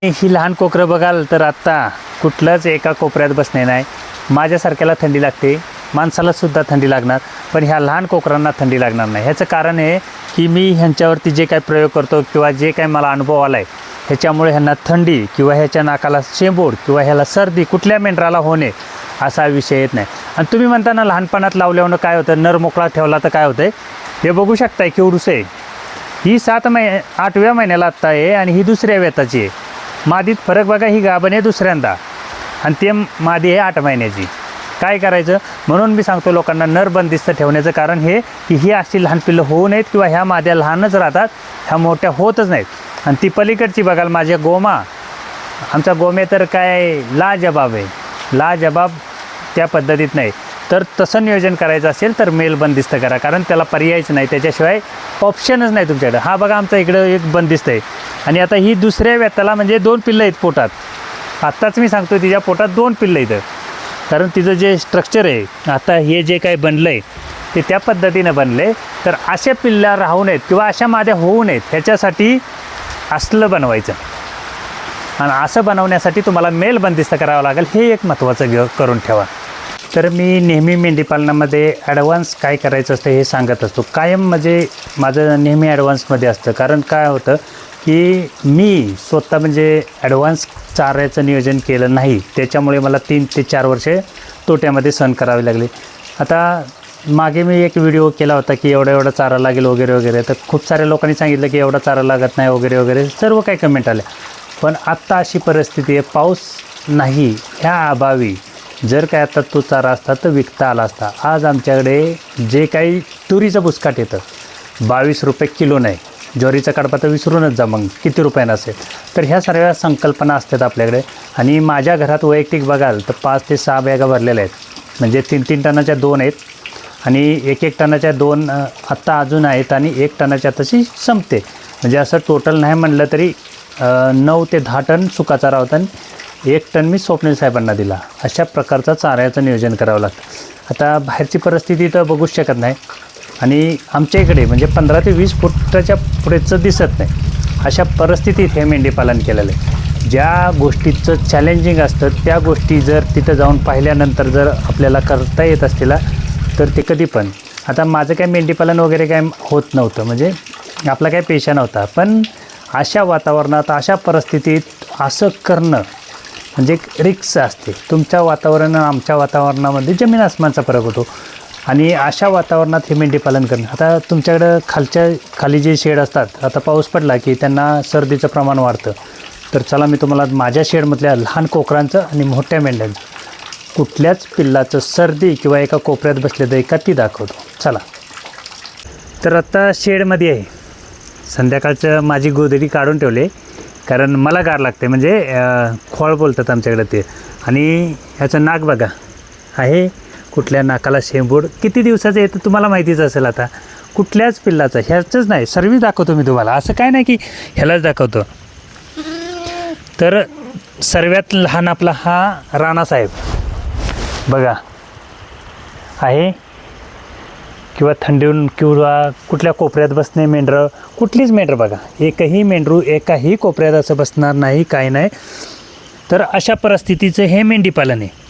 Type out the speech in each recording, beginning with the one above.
ही लहान कोकरं बघाल तर आत्ता कुठलंच एका कोपऱ्यात बसणे नाही. माझ्यासारख्याला थंडी लागते, माणसालासुद्धा थंडी लागणार, पण ह्या लहान कोकरांना थंडी लागणार नाही. ह्याचं कारण आहे की मी ह्यांच्यावरती जे काही प्रयोग करतो किंवा जे काही मला अनुभव आला आहे ह्याच्यामुळे ह्यांना थंडी किंवा ह्याच्या नाकाला शेंबूड किंवा ह्याला सर्दी कुठल्या मेंढराला होणे असा विषय येत नाही. आणि तुम्ही म्हणता ना लहानपणात लावल्यावर काय होतं, नर मोकळा ठेवला तर काय होतं आहे, हे बघू शकताय केवढूस आहे. ही 8व्या महिन्याला आत्ता आहे आणि ही दुसऱ्या वेताची आहे. मादीत फरक बघा, ही गाभण आहे दुसऱ्यांदा आणि ते मादी आहे 8 महिन्याची. काय करायचं म्हणून मी सांगतो लोकांना, नर बंदिस्त ठेवण्याचं कारण हे की ही अशी लहान पिल्लं होऊ नयेत किंवा ह्या माद्या लहानच राहतात, ह्या मोठ्या होतच नाहीत. आणि ती पलीकडची बघाल माझ्या गोमा, आमचा गोमे तर काय लाजबाब आहे, लाजबाब त्या पद्धतीत नाही. तर तसं नियोजन करायचं असेल तर मेल बंदिस्त करा, कारण त्याला पर्यायच नाही, त्याच्याशिवाय ऑप्शनच नाही तुमच्याकडे. हा बघा आमचा इकडं एक बंदिस्त आहे आणि आता ही दुसऱ्या वेताला म्हणजे 2 पिल्लं आहेत पोटात. आत्ताच मी सांगतो तिच्या पोटात 2 पिल्लं आहेत, कारण तिचं जे स्ट्रक्चर आहे आता हे जे काही बनलं आहे ते त्या पद्धतीनं बनलं आहे. तर अशा पिल्ला राहू नयेत किंवा अशा माद्या होऊ नयेत ह्याच्यासाठी असलं बनवायचं. आणि असं बनवण्यासाठी तुम्हाला मेल बंदिस्त करावं लागेल, हे एक महत्त्वाचं करून ठेवा. तर मी नेहमी मेंढीपालनामध्ये ॲडव्हान्स काय करायचं असतं हे सांगत असतो कायम, म्हणजे माझं नेहमी ॲडव्हान्समध्ये असतं. कारण काय होतं की मी स्वतः म्हणजे ॲडव्हान्स चाऱ्याचं नियोजन केलं नाही, त्याच्यामुळे मला 3 ते 4 वर्षे तोट्यामध्ये सहन करावे लागले. आता मागे मी एक व्हिडिओ केला होता की एवढा चारा लागेल वगैरे वगैरे, तर खूप साऱ्या लोकांनी सांगितलं की एवढा चारा लागत नाही वगैरे वगैरे, सर्व काही कमेंट आल्या. पण आत्ता अशी परिस्थिती आहे, पाऊस नाही, ह्या अभावी जर काय आता तो चारा असता तर विकता आला असता. आज आमच्याकडे जे काही तुरीचं बुसकाट येतं 22 रुपये किलो नाही, ज्वारीचा कडपा तर विसरूनच जा, मग किती रुपयानं असेल. तर ह्या सर्व संकल्पना असतात आपल्याकडे. आणि माझ्या घरात वैयक्तिक बघाल तर 5 ते 6 बॅगा भरलेल्या आहेत, म्हणजे 3-3 टनाच्या 2 आहेत आणि 1-1 टनाच्या 2 आत्ता अजून आहेत आणि 1 टनाच्या तशी संपते. म्हणजे असं टोटल नाही म्हणलं तरी 9 ते 10 टन सुका चारा होता आणि 1 टन मी स्वप्नील साहेबांना दिला. अशा प्रकारचा चाऱ्याचं नियोजन करावं लागतं. आता बाहेरची परिस्थिती तर बघूच शकत नाही आणि आमच्या इकडे म्हणजे 15 ते 20 फुटाच्या पुढेचं दिसत नाही, अशा परिस्थितीत हे मेंढीपालन केलेलं आहे. ज्या गोष्टीचं चॅलेंजिंग असतं त्या गोष्टी जर तिथं जाऊन पाहिल्यानंतर जर आपल्याला करता येत असतील तर ते कधी पण. आता माझं काय मेंढीपालन वगैरे काय होत नव्हतं, म्हणजे आपला काय पेशा नव्हता, पण अशा वातावरणात अशा परिस्थितीत असं करणं म्हणजे रिक्स असते. तुमच्या वातावरण आमच्या वातावरणामध्ये जमीन आसमानचा फरक होतो आणि अशा वातावरणात हे मेंढीपालन करणं. आता तुमच्याकडं खाली जे शेड असतात, आता पाऊस पडला की त्यांना सर्दीचं प्रमाण वाढतं. तर चला मी तुम्हाला माझ्या शेडमधल्या लहान कोकरांचं आणि मोठ्या मेंढ्यांचं कुठल्याच पिल्लाचं सर्दी किंवा एका कोपऱ्यात बसले तर एका ती दाखवतो. चला. तर आता शेडमध्ये आहे, संध्याकाळचं माझी गोधडी काढून ठेवले कारण मला गार लागते, म्हणजे खोळ बोलतात आमच्याकडे ते. आणि ह्याचं नाक बघा आहे, कुठल्या नाकाला शेंबूड, किती दिवसाचं येतं तुम्हाला माहितीच असेल. आता कुठल्याच पिल्लाचं, ह्याचंच नाही सर्वच दाखवतो मी तुम्हाला, असं काय नाही की ह्यालाच दाखवतो. तर सर्वात लहान आपला हा राणासाहेब बघा आहे, किंवा थंडीहून किंवा कुठल्या कोपऱ्यात बसणे मेंढरं, कुठलीच मेंढरं बघा, एकही मेंढरू एकाही कोपऱ्यात असं बसणार नाही, काही नाही. तर अशा परिस्थितीचं हे मेंढीपालन आहे.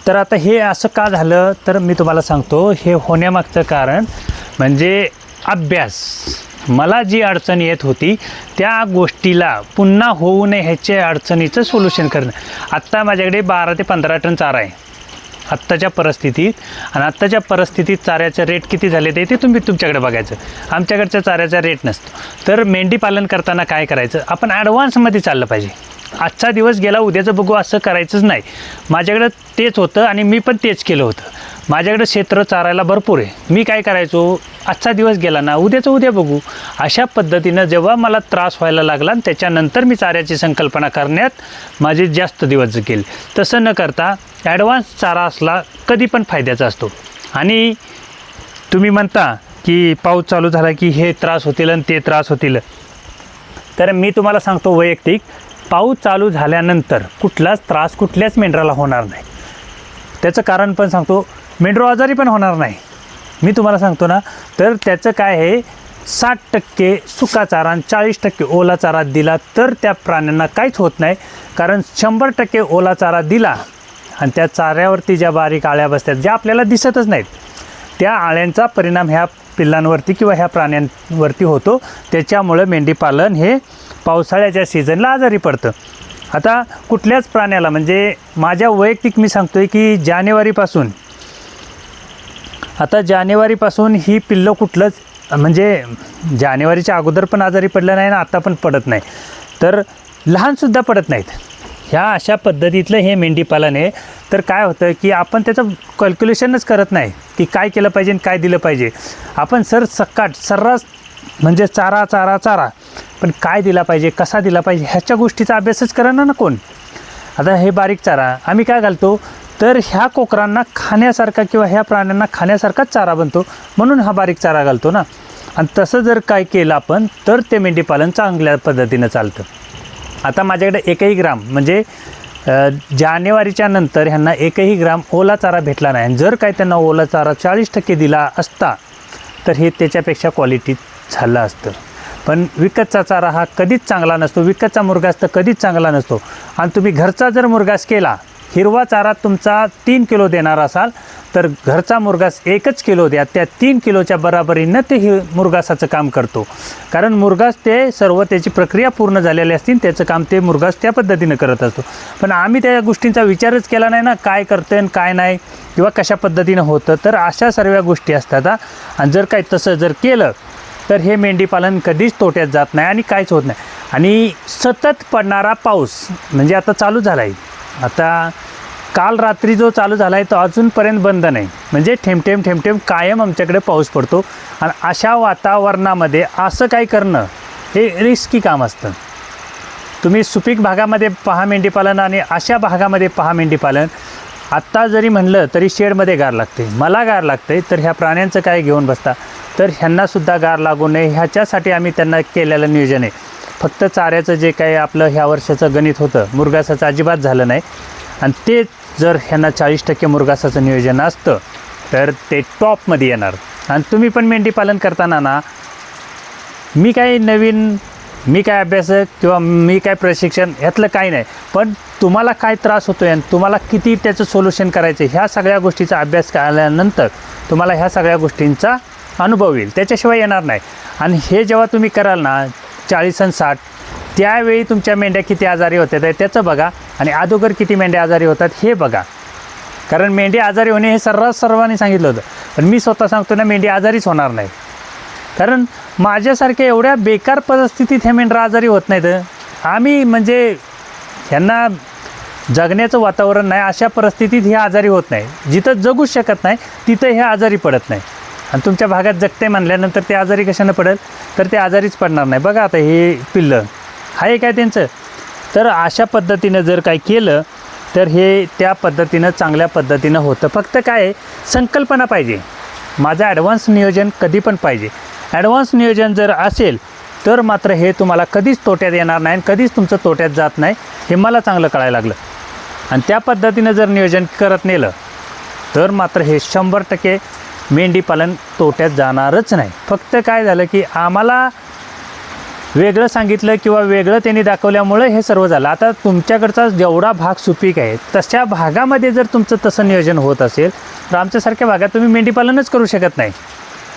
तर आता हे असं का झालं तर मी तुम्हाला सांगतो. हे होण्यामागचं कारण म्हणजे अभ्यास. मला जी अडचण येत होती त्या गोष्टीला पुन्हा होऊ नये ह्याच्या अडचणीचं सोल्युशन करणं. आत्ता माझ्याकडे 12 ते 15 टन चारा आहे आत्ताच्या परिस्थितीत. आणि आत्ताच्या परिस्थितीत चाऱ्याचे रेट किती झाले ते तुम्ही तुमच्याकडे बघायचं, आमच्याकडच्या चाऱ्याचा रेट नसतो. तर मेंढीपालन करताना काय करायचं, आपण ॲडव्हान्समध्ये चाललं पाहिजे. आजचा दिवस गेला उद्याचं बघू असं करायचंच नाही. माझ्याकडं तेच होतं आणि मी पण तेच केलं होतं. माझ्याकडं क्षेत्र चारायला भरपूर आहे. मी काय करायचो, आजचा दिवस गेला ना उद्याचं उद्या बघू, अशा पद्धतीनं जेव्हा मला त्रास व्हायला लागला आणि त्याच्यानंतर मी चाऱ्याची संकल्पना करण्यात माझे जास्त दिवस गेले. तसं न करता ॲडव्हान्स चारा असला कधी पण फायद्याचा असतो. आणि तुम्ही म्हणता की पाऊस चालू झाला की हे त्रास होतील आणि ते त्रास होतील, तर मी तुम्हाला सांगतो वैयक्तिक, पाऊस चालू झाल्यानंतर कुठलाच त्रास कुठल्याच मेंढराला होणार नाही. त्याचं कारण पण सांगतो, मेंढरू आजारी पण होणार नाही. मी तुम्हाला सांगतो ना, तर त्याचं काय आहे 60% सुका चारा आणि 40% ओला चारा दिला तर त्या प्राण्यांना काहीच होत नाही. कारण 100% ओला चारा दिला आणि त्या चाऱ्यावरती ज्या बारीक आळ्या बसतात ज्या आपल्याला दिसतच नाहीत, त्या आळ्यांचा परिणाम ह्या पिल्लांवरती किंवा ह्या प्राण्यांवरती होतो. त्याच्यामुळं मेंढीपालन हे पावसाळ्याच्या सीझनला आजारी पडतं. आता कुठल्याच प्राण्याला, म्हणजे माझ्या वैयक्तिक मी सांगतो आहे की जानेवारीपासून ही पिल्लं कुठलंच, म्हणजे जानेवारीच्या अगोदर पण आजारी पडलं नाही ना आता पण पडत नाही, तर लहानसुद्धा पडत नाहीत. ह्या अशा पद्धतीतलं हे मेंढीपालन आहे. तर काय होतं की आपण त्याचं कॅल्क्युलेशनच करत नाही की काय केलं पाहिजे आणि काय दिलं पाहिजे. आपण सर्रास म्हणजे चारा पण काय दिला पाहिजे, कसा दिला पाहिजे ह्याच्या गोष्टीचा अभ्यासच करणार ना कोण. आता हे बारीक चारा आम्ही काय घालतो, तर ह्या कोकरांना खाण्यासारखा किंवा ह्या प्राण्यांना खाण्यासारखाच चारा बनतो म्हणून हा बारीक चारा घालतो ना. आणि तसं जर काय केलं आपण तर ते मेंढीपालन चांगल्या पद्धतीनं चालतं. आता माझ्याकडे 1 ग्राम म्हणजे जानेवारीच्या नंतर ह्यांना 1 ग्राम ओला चारा भेटला नाही. जर काय त्यांना ओला चारा 40% दिला असता तर हे त्याच्यापेक्षा क्वालिटी झालं असतं. पण विकतचा चारा हा कधीच चांगला नसतो, विकतचा मुरघास तर कधीच चांगला नसतो. आणि तुम्ही घरचा जर मुरघास केला, हिरवा चारा तुमचा 3 किलो देणार असाल तर घरचा मुरघास 1 किलो द्या, त्या 3 किलोच्या बराबरीनं ते मुरघासाचं काम करतो. कारण मुरघास ते सर्व त्याची प्रक्रिया पूर्ण झालेली असतील, त्याचं काम ते मुरघास त्या पद्धतीनं करत असतो. पण आम्ही त्या गोष्टींचा विचारच केला नाही ना, काय करतं आणि काय नाही किंवा कशा पद्धतीनं होतं. तर अशा सर्व गोष्टी असतात. आणि जर काय तसं जर केलं तर हे मेंढीपालन कधीच तोट्यात जात नाही आणि काहीच होत नाही. आणि सतत पडणारा पाऊस म्हणजे आता चालू झाला आहे, आता काल रात्री जो चालू झाला आहे तो अजूनपर्यंत बंद नाही. म्हणजे ठेमठेम कायम आमच्याकडे पाऊस पडतो. आणि अशा वातावरणामध्ये असं काही करणं हे रिस्की काम असतं. तुम्ही सुपीक भागामध्ये पहा मेंढीपालन आणि अशा भागामध्ये पहा मेंढीपालन. आत्ता जरी म्हणलं तरी शेडमध्ये गार लागते, मला गार लागते, तर ह्या प्राण्यांचं काय घेऊन बसता, तर ह्यांनासुद्धा गार लागू नये ह्याच्यासाठी आम्ही त्यांना केलेलं नियोजन आहे. फक्त चाऱ्याचं जे काही आपलं ह्या वर्षाचं गणित होतं मुरघासाचं अजिबात झालं नाही. आणि ते जर ह्यांना 40% मुरघासाचं नियोजन असतं तर ते टॉपमध्ये येणार. आणि तुम्ही पण मेंढीपालन करताना ना, मी काय अभ्यासक किंवा मी काय प्रशिक्षण ह्यातलं काही नाही, पण तुम्हाला काय त्रास होतो आहे आणि तुम्हाला किती त्याचं सोल्युशन करायचं ह्या सगळ्या गोष्टीचा अभ्यास केल्यानंतर तुम्हाला ह्या सगळ्या गोष्टींचा अनुभव येईल, त्याच्याशिवाय येणार नाही. आणि हे जेव्हा तुम्ही कराल ना 40 आणि 60, त्यावेळी तुमच्या मेंढ्या किती आजारी होतात त्याचं बघा आणि अगोदर किती मेंढ्या आजारी होतात हे बघा. कारण मेंढी आजारी होणे हे सर्वांनी सांगितलं होतं, पण मी स्वतः सांगतो ना, मेंढी आजारीच होणार नाही. कारण माझ्यासारख्या एवढ्या बेकार परिस्थितीत ह्या मेंढरा आजारी होत नाहीत. आम्ही म्हणजे ह्यांना जगण्याचं वातावरण नाही अशा परिस्थितीत हे आजारी होत नाही. जिथं जगूच शकत नाही तिथं हे आजारी पडत नाही. आणि तुमच्या भागात जगते म्हणल्यानंतर ते आजारी कशानं पडेल, तर ते आजारीच पडणार नाही. बघा आता हे पिल्लं आहे काय त्यांचं. तर अशा पद्धतीनं जर काय केलं तर हे त्या पद्धतीनं चांगल्या पद्धतीनं होतं. फक्त काय संकल्पना पाहिजे. माझं ॲडव्हान्स नियोजन कधी पण पाहिजे. ॲडव्हान्स नियोजन जर असेल तर मात्र हे तुम्हाला कधीच तोट्यात येणार नाही आणि कधीच तुमचं तोट्यात जात नाही, हे मला चांगलं कळायला लागलं. आणि त्या पद्धतीनं जर नियोजन करत नेलं तर मात्र हे 100% मेंढीपालन तोट्यात जाणारच नाही. फक्त काय झालं की आम्हाला वेगळं सांगितलं किंवा वेगळं त्यांनी दाखवल्यामुळे हे सर्व झालं. आता तुमच्याकडचा जेवढा भाग सुपीक आहे तशा भागामध्ये जर तुमचं तसं नियोजन होत असेल तर आमच्यासारख्या भागात तुम्ही मेंढीपालनच करू शकत नाही.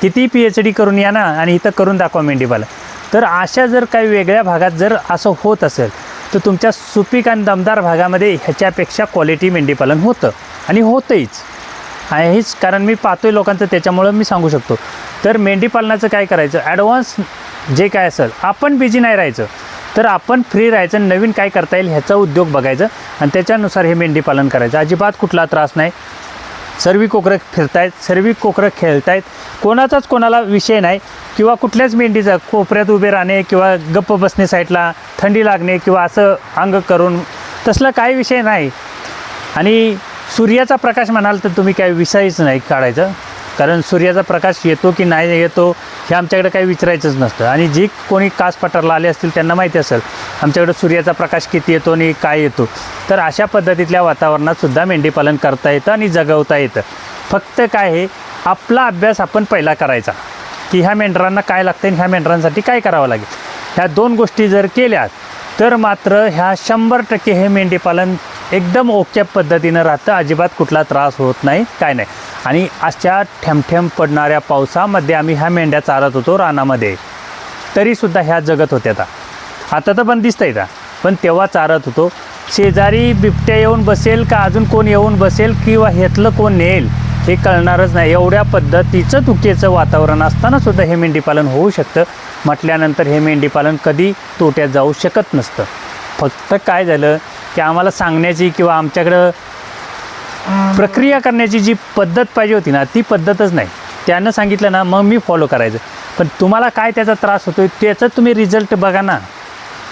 किती PhD करून या ना आणि इथं करून दाखवा मेंढीपालन. तर अशा जर काही वेगळ्या भागात जर असं होत असेल तर तुमच्या सुपीक आणि दमदार भागामध्ये ह्याच्यापेक्षा क्वालिटी मेंढीपालन होतं आणि होतंच आहेच. कारण मी पाहतोय लोकांचं, त्याच्यामुळं मी सांगू शकतो. तर मेंढीपालनाचं काय करायचं, ॲडव्हान्स जे काय असेल आपण बिझी नाही राहायचं, तर आपण फ्री राहायचं, नवीन काय करता येईल ह्याचा उद्योग बघायचं आणि त्याच्यानुसार हे मेंढीपालन करायचं. अजिबात कुठला त्रास नाही. सर्व कोकरं फिरतायत, सर्व कोकरं खेळतायत, कोणाचाच कोणाला विषय नाही किंवा कुठल्याच मेंढीचा कोपऱ्यात उभे राहणे किंवा गप्प बसणे, साईडला थंडी लागणे किंवा असं अंग करून तसला काही विषय नाही. आणि सूर्याचा प्रकाश म्हणाल तर तुम्ही काही विषयच नाही काढायचं. कारण सूर्याचा प्रकाश येतो की नाही येतो हे आमच्याकडे काही विचारायचंच नसतं. आणि जी कोणी कास पठारला आले असतील त्यांना माहिती असेल आमच्याकडे सूर्याचा प्रकाश किती येतो आणि काय येतो. तर अशा पद्धतीतल्या वातावरणातसुद्धा मेंढीपालन करता येतं आणि जगवता येतं. फक्त काय आहे, आपला अभ्यास आपण पहिला करायचा. की ह्या मेंढरांना काय लागतं आणि ह्या मेंढरांसाठी काय करावं लागेल. ह्या 2 गोष्टी जर केल्या तर मात्र ह्या 100% हे मेंढीपालन एकदम ओक्या पद्धतीनं राहतं. अजिबात कुठला त्रास होत नाही, काय नाही. आणि अशा ठेमठेम पडणाऱ्या पावसामध्ये आम्ही ह्या मेंढ्या चारत होतो रानामध्ये, तरीसुद्धा ह्या जगत होत्या. आता तर पण दिसतंय का, पण तेव्हा चारत होतो. शेजारी बिबट्या येऊन बसेल का अजून कोण येऊन बसेल किंवा ह्यातलं कोण नेल हे कळणारच नाही. एवढ्या पद्धतीचं धुकेचं वातावरण असतानासुद्धा हे मेंढीपालन होऊ शकतं म्हटल्यानंतर हे मेंढीपालन कधी तोट्यात जाऊ शकत नसतं. फक्त काय झालं की आम्हाला सांगण्याची किंवा आमच्याकडं प्रक्रिया करण्याची जी पद्धत पाहिजे होती ना, ती पद्धतच नाही. त्यानं सांगितलं ना, मग मी फॉलो करायचं. पण तुम्हाला काय त्याचा त्रास होतो त्याचा तुम्ही रिझल्ट बघा ना.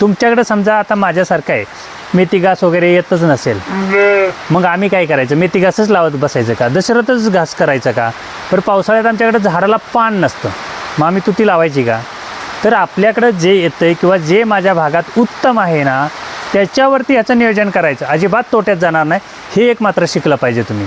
तुमच्याकडं समजा आता माझ्यासारखं आहे, मेथी घास वगैरे येतच नसेल, मग आम्ही काय करायचं, मेथी घासच लावत बसायचं का, दशरथच घास करायचं का. तर पावसाळ्यात आमच्याकडे झाडाला पान नसतं, मग आम्ही तुती लावायची का. तर आपल्याकडं जे येतं आहे किंवा जे माझ्या भागात उत्तम आहे ना, त्याच्यावरती ह्याचं नियोजन करायचं. अजिबात तोट्यात जाणार नाही, हे एक मात्र शिकलं पाहिजे तुम्ही.